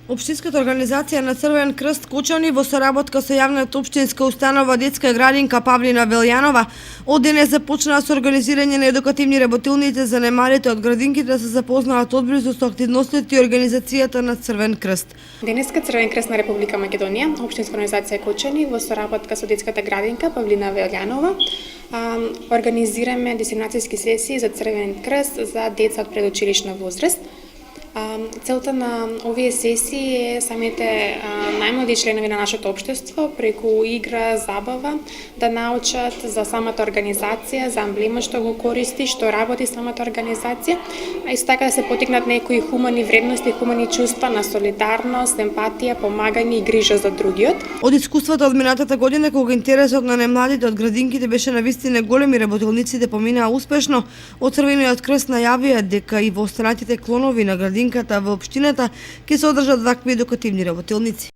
Општинската организација на Црвен крст Кучани во соработка со јавната општинска установа Детска градинка Павлина Велјанова од денес започнаа со организирање на едукативни работилници за немалите од градинките да се запознаат одблизу со активностите и организацијата на Црвен крст. Денеска Црвен крст на Република Македонија, општинска организација Кучани во соработка со Детската градинка Павлина Велјанова организираме дисеминацијски сесии за Црвен крст за деца од предучилишна возраст. Целта на овие сесии е самите најмлади членови на нашето општество преку игра, забава да научат за самата организација, за емблемот што го користи, што работи самата организација, а исто така да се потикнат некои хумани вредности, хумани чувства на солидарност, емпатија, помагање и грижа за другиот. Од искуството од минатата година кога интересот на немладите од градинките беше навистина голем и работилниците поминаа успешно, од Црвениот крст најавија дека и во останатите клонови на градинката во општината ќе се одржат вакви едукативни работилници.